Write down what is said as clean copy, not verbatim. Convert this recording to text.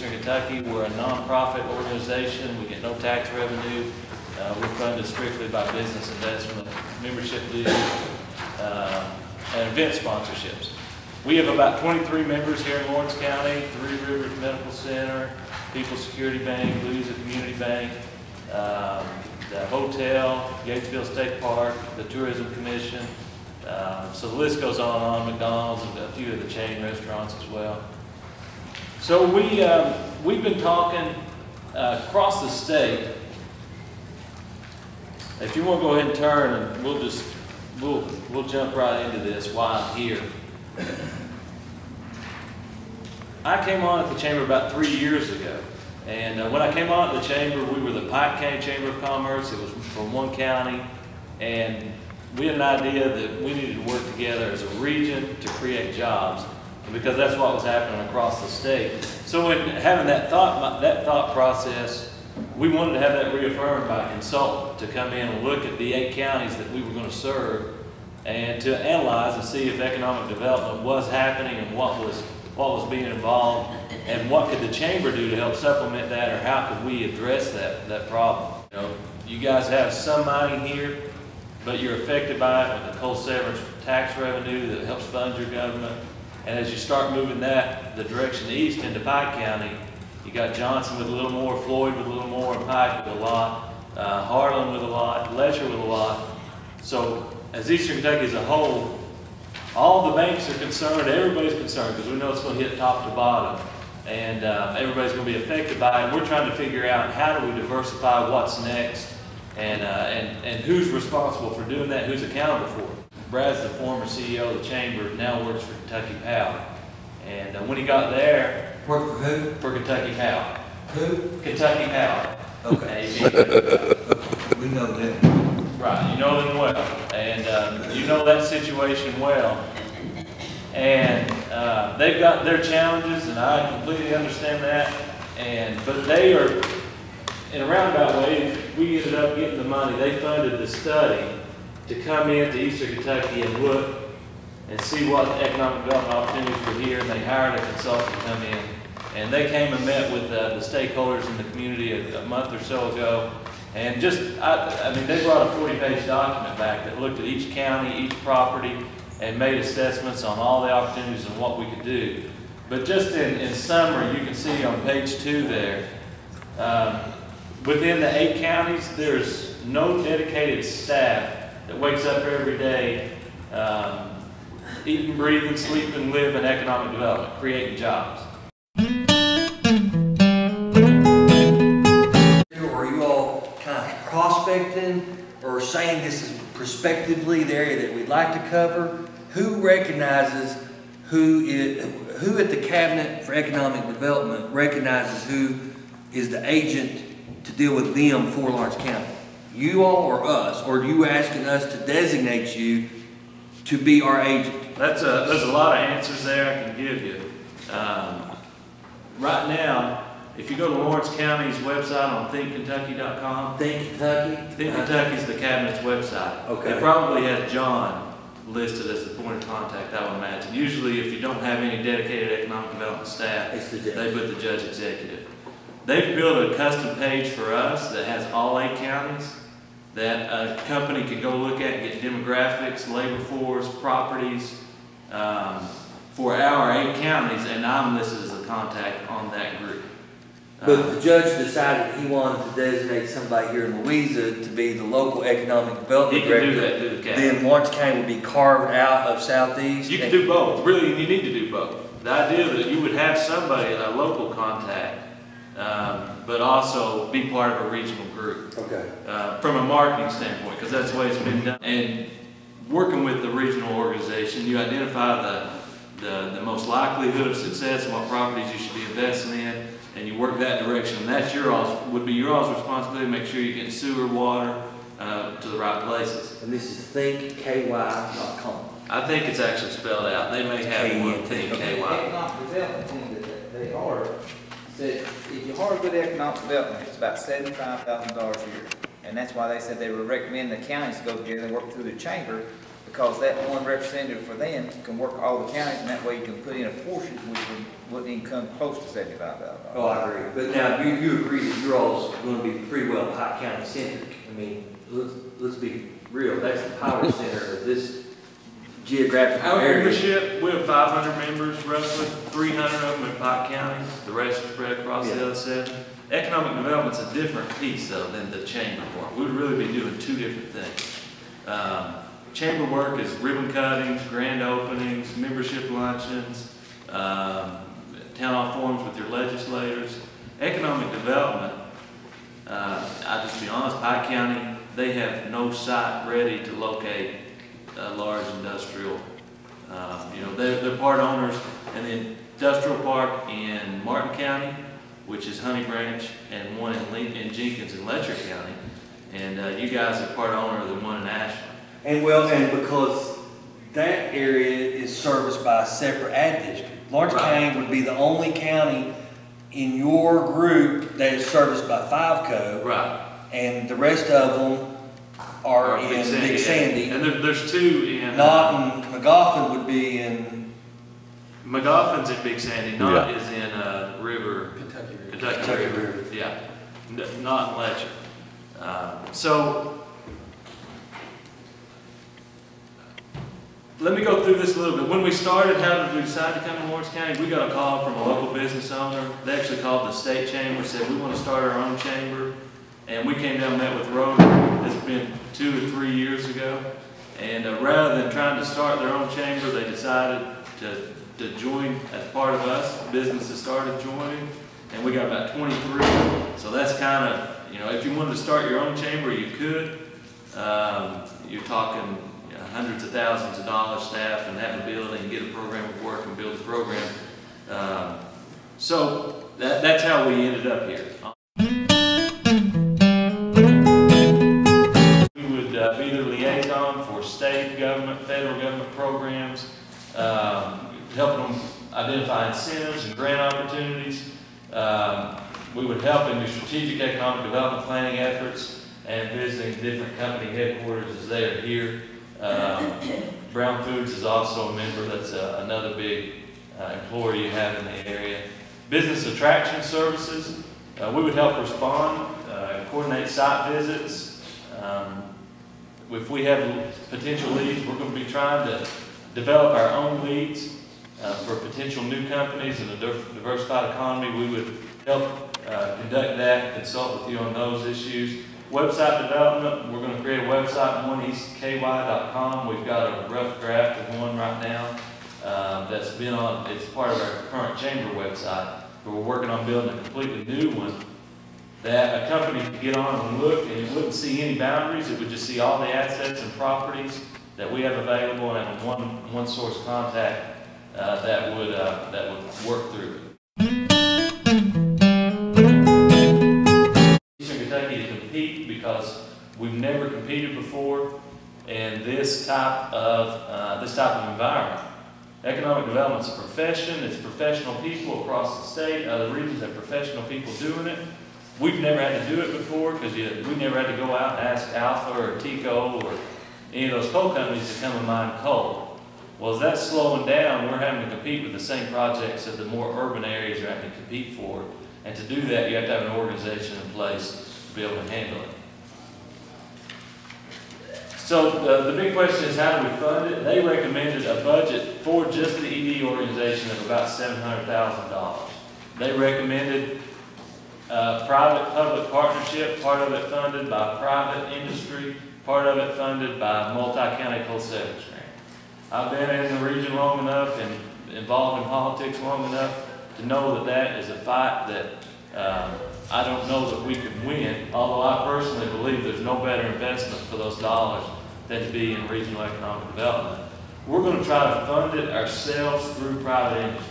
Eastern Kentucky. We're a nonprofit organization. We get no tax revenue. We're funded strictly by business investment, membership dues, and event sponsorships. We have about 23 members here in Lawrence County: Three Rivers Medical Center, People's Security Bank, Louisa Community Bank, the hotel, Gatesville State Park, the Tourism Commission. So the list goes on, McDonald's, and a few of the chain restaurants as well. So we've been talking across the state. If you want to go ahead and turn, and we'll jump right into this while I'm here. I came on at the Chamber about 3 years ago, and when I came on at the Chamber, we were the Pike County Chamber of Commerce. It was from one county, and we had an idea that we needed to work together as a region to create jobs, because that's what was happening across the state. So in having that thought process, we wanted to have that reaffirmed by a consultant to come in and look at the 8 counties that we were going to serve, and to analyze and see if economic development was happening and what was being involved, and what could the Chamber do to help supplement that, or how could we address that problem. You know, you guys have some mining here, but you're affected by it with the coal severance tax revenue that helps fund your government. And as you start moving the direction east into Pike County, you got Johnson with a little more, Floyd with a little more, and Pike with a lot, Harlan with a lot, Lesher with a lot. So as Eastern Kentucky as a whole, all the banks are concerned, everybody's concerned, because we know it's going to hit top to bottom, and everybody's going to be affected by it. And we're trying to figure out how do we diversify what's next, and who's responsible for doing that, who's accountable for it. Brad's the former CEO of the Chamber, now works for Kentucky Power. And when he got there... Work for who? For Kentucky Power. Who? Kentucky Power. Okay. We know them. Right, you know them well. And you know that situation well. And they've got their challenges, and I completely understand that. But they are, in a roundabout way, we ended up getting the money. They funded the study to come into Eastern Kentucky and look and see what economic development opportunities were here, and they hired a consultant to come in. And they came and met with the stakeholders in the community a month or so ago. And I mean, they brought a 40-page document back that looked at each county, each property, and made assessments on all the opportunities and what we could do. But just in summary, you can see on page 2 there, within the 8 counties, there's no dedicated staff that wakes up every day, eating, breathing, sleeping, living economic development, creating jobs. Are you all kind of prospecting or saying this is prospectively the area that we'd like to cover? Who recognizes who at the Cabinet for Economic Development recognizes who is the agent to deal with them for Lawrence County? You all or us? Or are you asking us to designate you to be our agent? There's a lot of answers there I can give you. Right now, if you go to Lawrence County's website on thinkkentucky.com, Think Kentucky? Think Kentucky is the Cabinet's website. Okay. It probably has John listed as the point of contact, I would imagine. Usually, if you don't have any dedicated economic development staff, they put the judge executive. They've built a custom page for us that has all 8 counties that a company can go look at and get demographics, labor force, properties for our 8 counties, and I'm listed as a contact on that group. But if the judge decided he wanted to designate somebody here in Louisa to be the local economic development director, then Lawrence County would be carved out of Southeast? You can do both. Really, you need to do both. The idea that you would have somebody, a local contact, but also be part of a regional group. Okay. From a marketing standpoint, because that's the way it's been done. And working with the regional organization, you identify the most likelihood of success and what properties you should be investing in, and you work that direction. And that's would be your all's responsibility to make sure you get sewer, water to the right places. And this is thinkky.com. I think it's actually spelled out. They may have one thing, KY. Economic development thing that they are, said if you hire good economic development, it's about $75,000 a year. And that's why they said they would recommend the counties go together and work through the chamber, because that one representative for them can work all the counties, and that way you can put in a portion which wouldn't even come close to $75,000. Oh, I agree. But now, you agree that you're all going to be pretty well Pike County centric. I mean, let's be real. That's the power center of this geographic Our area. membership, we have 500 members, roughly 300 of them in Pike County. The rest are spread across the other 7. Economic development's a different piece, though, than the chamber work. We would really be doing 2 different things. Chamber work is ribbon cuttings, grand openings, membership luncheons, town hall forums with your legislators. Economic development, I'll just be honest, Pike County, they have no site ready to locate a large industrial. They're part owners in the industrial park in Martin County, which is Honey Branch, and one in Jenkins and Letcher County. And you guys are part owner of the one in Ashland. And because that area is serviced by a separate ad district. Lawrence County would be the only county in your group that is serviced by 5Co. Right. And the rest of them are in Big Sandy. And there's 2 in... Not in McGoffin would be in... McGoffin's in Big Sandy, Not is in River... Kentucky River. Yeah, not in Letcher. So, let me go through this a little bit. When we started, how did we decide to come to Lawrence County? We got a call from a local business owner. They actually called the state chamber, said we want to start our own chamber. And we came down and met with Rotary. It's been 2 or 3 years ago. And rather than trying to start their own chamber, they decided to join as part of us. Businesses started joining. And we got about 23. So that's kind of, if you wanted to start your own chamber, you could. You're talking hundreds of thousands of dollars staff and have a building, get a program of work and build a program. So that's how we ended up here. We would be the liaison for state government, federal government programs, helping them identify incentives and grant opportunities. We would help in the strategic economic development planning efforts and visiting different company headquarters as they are here. Brown Foods is also a member. That's another big employer you have in the area. Business attraction services. We would help respond, coordinate site visits. If we have potential leads, we're going to be trying to develop our own leads for potential new companies in a diversified economy. We would help conduct that, consult with you on those issues. Website development, we're going to create a website, oneeastky.com. We've got a rough draft of one right now that's been on, it's part of our current chamber website, but we're working on building a completely new one that a company could get on and look, and it wouldn't see any boundaries. It would just see all the assets and properties that we have available, and have one source contact that would work through it. Eastern Kentucky to compete because we've never competed before in this type of environment. Economic development's a profession. It's professional people across the state. Other regions have professional people doing it. We've never had to do it before because we never had to go out and ask Alpha or Tico or any of those coal companies to come and mine coal. Well, as that's slowing down, we're having to compete with the same projects that the more urban areas are having to compete for. And to do that, you have to have an organization in place to be able to handle it. So the big question is, how do we fund it? They recommended a budget for just the ED organization of about $700,000. They recommended private-public partnership, part of it funded by private industry, part of it funded by multi-county coal savings grant. I've been in the region long enough and involved in politics long enough to know that that is a fight that I don't know that we could win, although I personally believe there's no better investment for those dollars than to be in regional economic development. We're going to try to fund it ourselves through private industry.